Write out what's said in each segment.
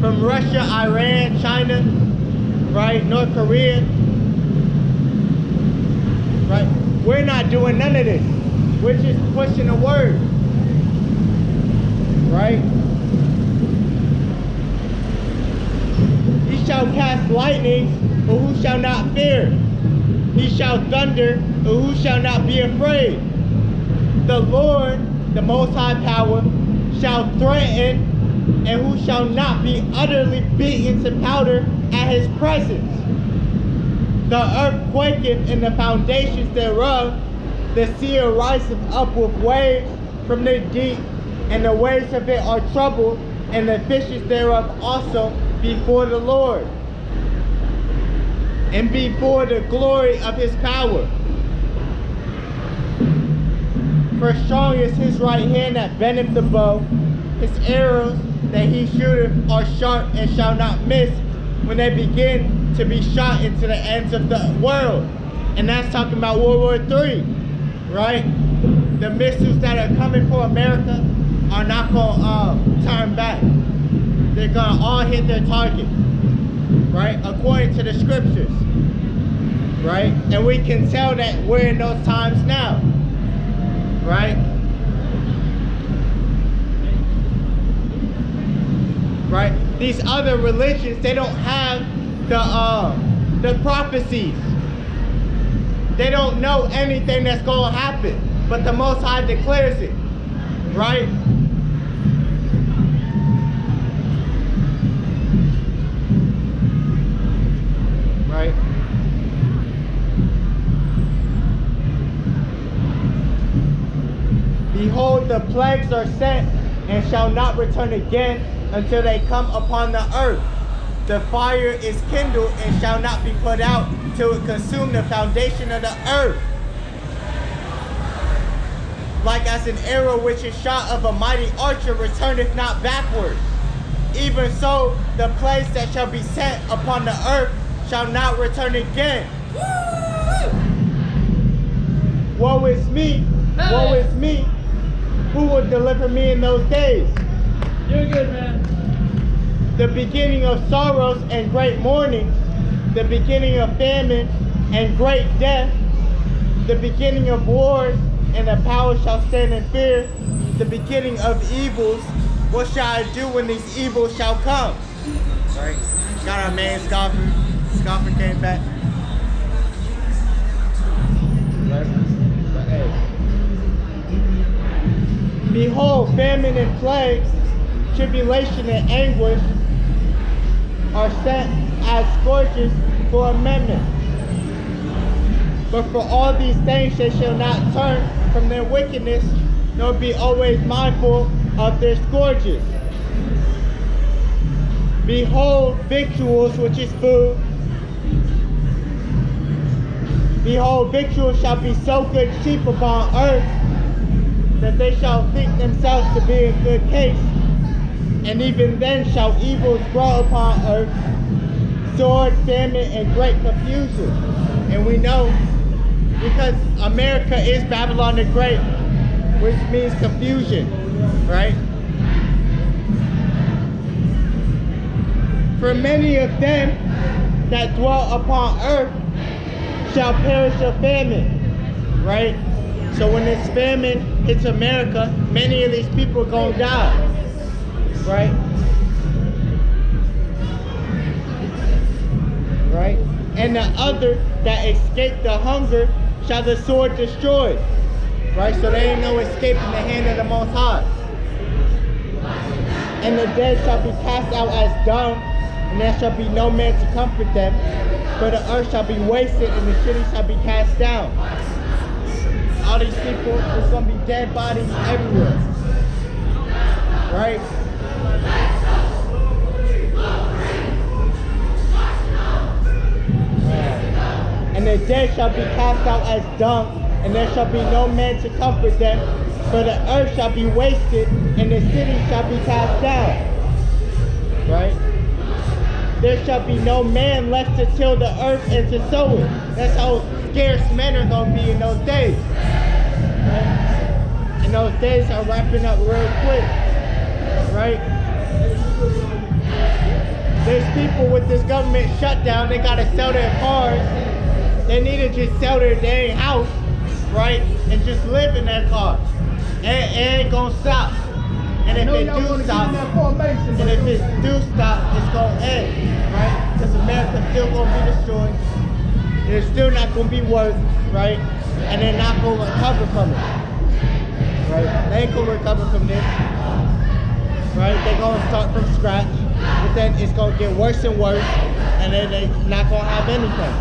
from Russia, Iran, China, right, North Korea, right? We're not doing none of this. We're just pushing the word, right? He shall cast lightning, but who shall not fear? He shall thunder, but who shall not be afraid? The Lord, the Most High Power, shall threaten, and who shall not be utterly beaten to powder at his presence? The earth quaketh and the foundations thereof, the sea ariseth up with waves from the deep, and the waves of it are troubled, and the fishes thereof also before the Lord, and before the glory of his power. For strong is his right hand that bendeth the bow, his arrows that he shooteth are sharp and shall not miss when they begin to be shot into the ends of the world. And that's talking about World War III, right? The missiles that are coming for America are not going to turn back. They're going to all hit their target, right? According to the scriptures, right? And we can tell that we're in those times now, right? Right? These other religions, they don't have the prophecies. They don't know anything that's going to happen, but the Most High declares it, right? Right? Behold, the plagues are sent and shall not return again until they come upon the earth. The fire is kindled and shall not be put out till it consume the foundation of the earth. Like as an arrow which is shot of a mighty archer returneth not backward, even so the plagues that shall be sent upon the earth shall not return again. Woe is me, woe is me, who will deliver me in those days? You're good, man. The beginning of sorrows and great mourning, the beginning of famine and great death, the beginning of wars, and the power shall stand in fear, the beginning of evils. What shall I do when these evils shall come? Right? Got our man Scoffer. Scoffer came back. Behold, famine and plagues, tribulation and anguish are sent as scourges for amendment. But for all these things they shall not turn from their wickedness, nor be always mindful of their scourges. Behold, victuals, which is food. Behold, victuals shall be so good cheap upon earth, that they shall think themselves to be in good case. And even then shall evils grow upon earth, sword, famine, and great confusion. And we know, because America is Babylon the Great, which means confusion, right? For many of them that dwell upon earth shall perish of famine, right? So when this famine hits America, many of these people are going to die. Right? Right? And the other that escaped the hunger shall the sword destroy. Right? So there ain't no escaping the hand of the Most High. And the dead shall be cast out as dung, and there shall be no man to comfort them. For the earth shall be wasted, and the city shall be cast down. All these people, there's going to be dead bodies everywhere. Right? And the dead shall be cast out as dung, and there shall be no man to comfort them. For the earth shall be wasted, and the city shall be cast down. Right? There shall be no man left to till the earth and to sow it. That's how scarce men are going to be in those days. Right? And those days are wrapping up real quick. Right? people with this government shutdown, they gotta sell their cars. They need to just sell their dang house, right? And just live in their cars. It ain't gonna stop. And if it do stop, it's gonna end, right? Because America's still gonna be destroyed. It's still not gonna be worth, right? And they're not gonna recover from it, right? They ain't gonna recover from this, right? They're gonna start from scratch, but then it's gonna get worse and worse, and then they're not gonna have anything,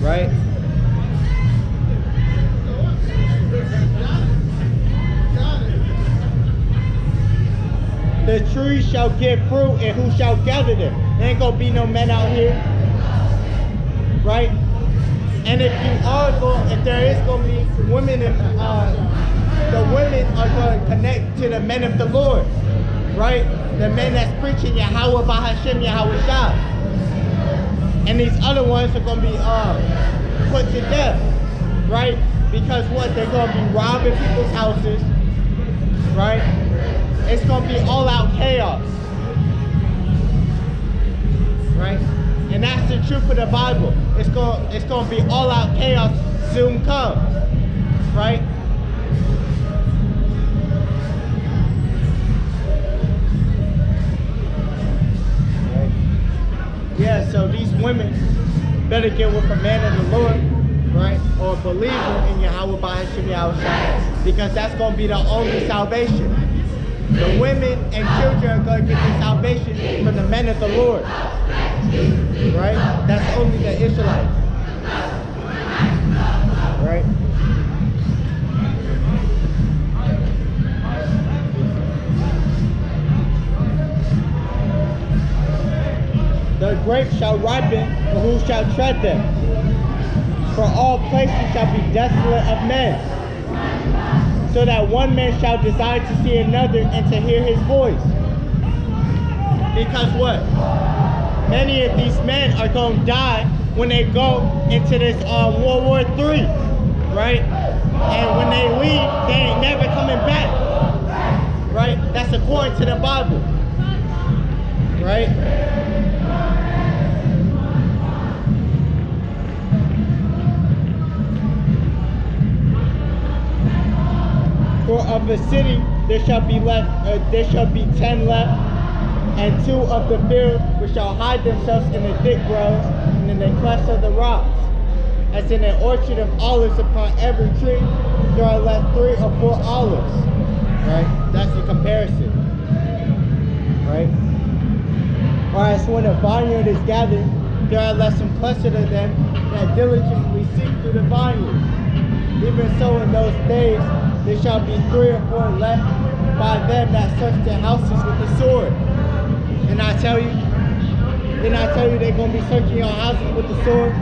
right? The trees shall give fruit, and who shall gather them? There ain't gonna be no men out here, right? And if there is gonna be women, the women are gonna connect to the men of the Lord, right? The men that's preaching Yahawah Bahashem Yahawashi. And these other ones are gonna be put to death, right? Because what? They're gonna be robbing people's houses, right? It's gonna be all out chaos, right? And that's the truth of the Bible. It's gonna be all out chaos soon come, right? Yeah, so these women better get with a man of the Lord, right? Or a believer in Yahawah Bahashem Yahawashi, because that's gonna be the only salvation. The women and children are going to get their salvation from the men of the Lord, right? That's only the Israelites, right? The grapes shall ripen, but who shall tread them? For all places shall be desolate of men, so that one man shall desire to see another and to hear his voice. Because what? Many of these men are going to die when they go into this World War III, right? And when they leave, they ain't never coming back, right? That's according to the Bible, right? For of the city there shall be 10 left, and 2 of the field which shall hide themselves in the thick groves and in the clefts of the rocks. As in an orchard of olives, upon every tree there are left 3 or 4 olives. Right? That's the comparison. Right? Or as when a vineyard is gathered, there are left some clustered of them that diligently seek through the vineyard. Even so in those days there shall be 3 or 4 left by them that search their houses with the sword. And I tell you, they're going to be searching your houses with the sword.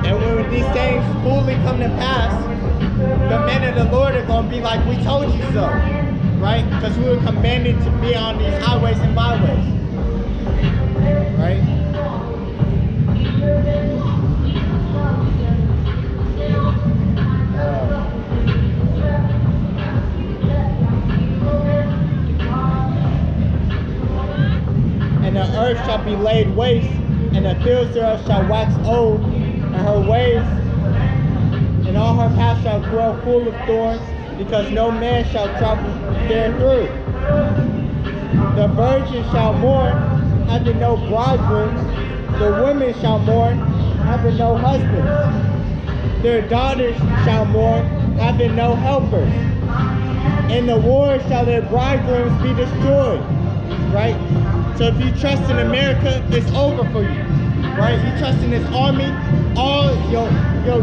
And when these things fully come to pass, the men of the Lord are going to be like, we told you so, right? Because we were commanded to be on these highways and byways, right? And the earth shall be laid waste, and the fields thereof shall wax old, and her ways and all her paths shall grow full of thorns, because no man shall travel therethrough. The virgin shall mourn, having no bridegroom. The women shall mourn, having no husbands. Their daughters shall mourn, having no helpers. In the war shall their bridegrooms be destroyed. Right? So if you trust in America, it's over for you. Right? You trust in this army, all your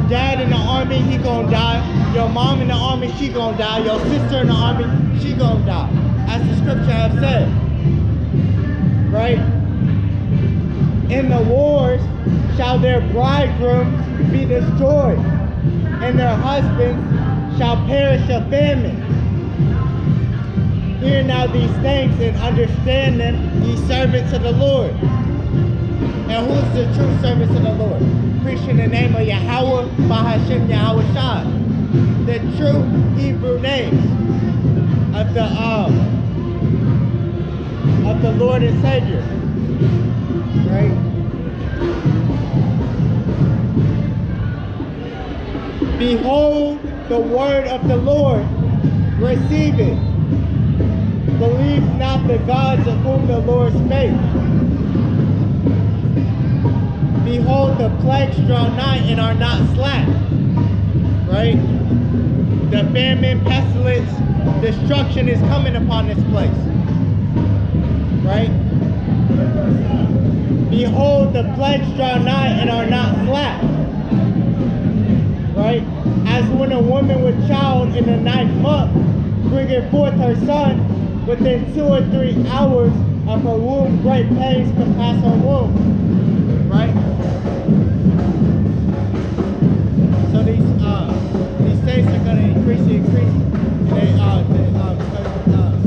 dad in the army, he gonna die. Your mom in the army, she gonna die. Your sister in the army, she gonna die. As the scripture have said. Right? In the wars shall their bridegrooms be destroyed, and their husbands shall perish of famine. Hear now these things and understand them, ye servants of the Lord. And who is the true servants of the Lord? Preaching the name of Yahawah Bahashem Yahawashi. The true Hebrew names. of the Lord and Savior, right? Behold the word of the Lord, receive it. Believe not the gods of whom the Lord spake. Behold, the plagues draw nigh and are not slack. Right? The famine, pestilence, destruction is coming upon this place. Right? Behold, the plagues draw nigh and are not slack. Right? As when a woman with child in the 9th month bringeth forth her son, within 2 or 3 hours of her womb, great pains compass her womb. Right? So these saints are going to increase. And they,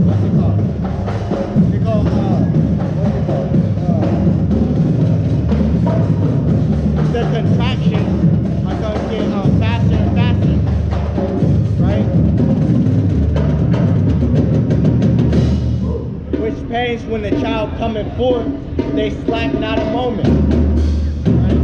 what's it called? They call, the contractions are going to get faster and faster. Right? Which pains when the child cometh forth, they slack not a moment. Right?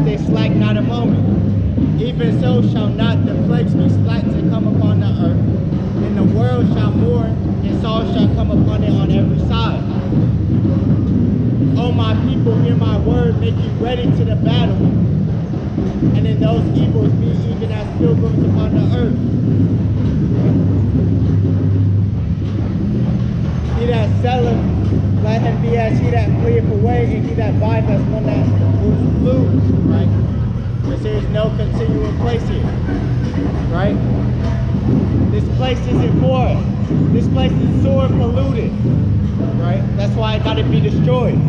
They slack not a moment. Even so shall not the plagues be slack to come upon the earth, and the world shall mourn, and sorrow shall come upon it on every side. O my people, hear my word, make you ready to the battle, and in those evils be even as pilgrims upon the earth. He that selleth, let him be as he that fleeth away, and he that buyeth as one that will lose, right? Because there's no continual place here, right? This place isn't for us. This place is sore polluted, right? That's why it got to be destroyed,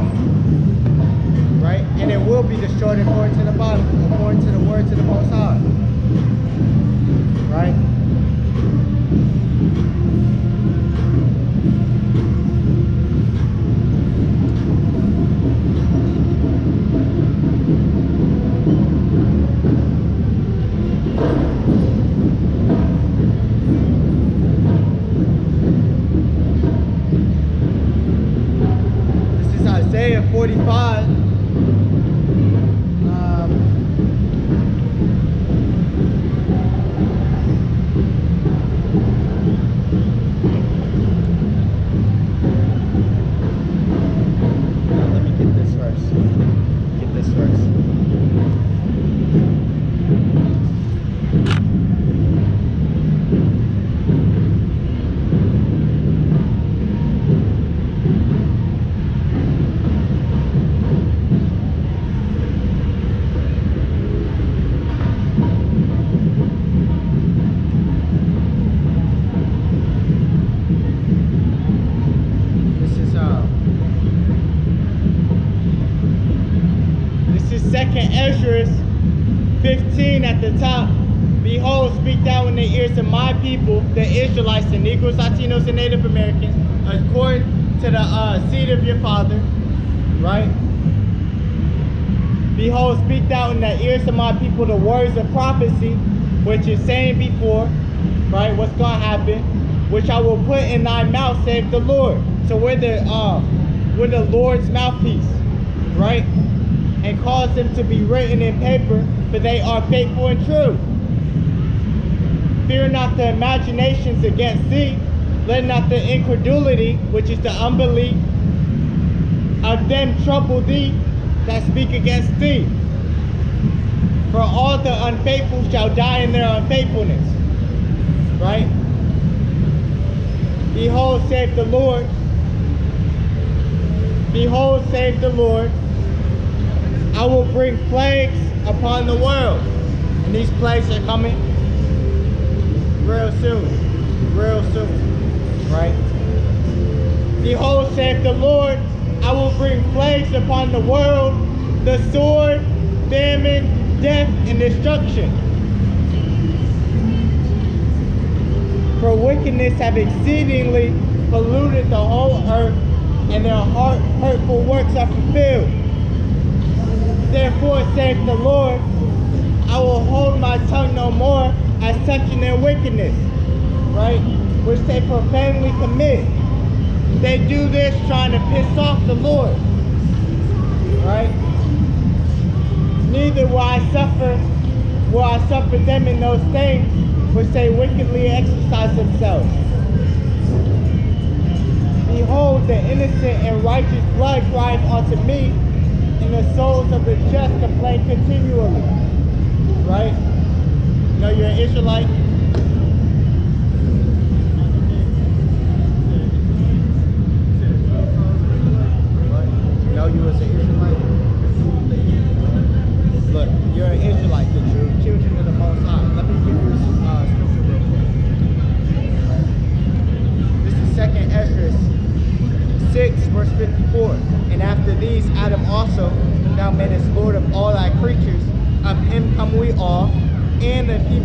right? And it will be destroyed according to the Bible, according to the words of the Most High, right? Isaiah 45. 2nd Ezra 15 at the top. Behold, speak thou in the ears of my people, the Israelites, the Negroes, Latinos, and Native Americans, according to the seed of your father, right? Behold, speak thou in the ears of my people the words of prophecy, which is saying before, right? What's going to happen, which I will put in thy mouth, saith the Lord. So we're the Lord's mouthpiece, right? And cause them to be written in paper, for they are faithful and true. Fear not the imaginations against thee, let not the incredulity, which is the unbelief, of them trouble thee that speak against thee. For all the unfaithful shall die in their unfaithfulness. Right? Behold, saith the Lord. Behold, saith the Lord, I will bring plagues upon the world. And these plagues are coming real soon. Real soon. Right? Behold, saith the Lord, I will bring plagues upon the world, the sword, famine, death, and destruction. For wickedness have exceedingly polluted the whole earth, and their hurtful works are fulfilled. Therefore, saith the Lord, I will hold my tongue no more as touching their wickedness, right? Which they profanely commit. They do this trying to piss off the Lord, right? Neither will I suffer them in those things which they wickedly exercise themselves. Behold, the innocent and righteous blood crieth unto me, and the souls of the just complain continually. Right? You know you're an Israelite? You know you was an Israelite? Look, you're an Israelite, the true children of the Most High. Let me give you a scripture real quick. This is 2nd Ezra 6, verse 54. And after these, Adam also, thou madest Lord of all thy creatures, of him come we all, and the people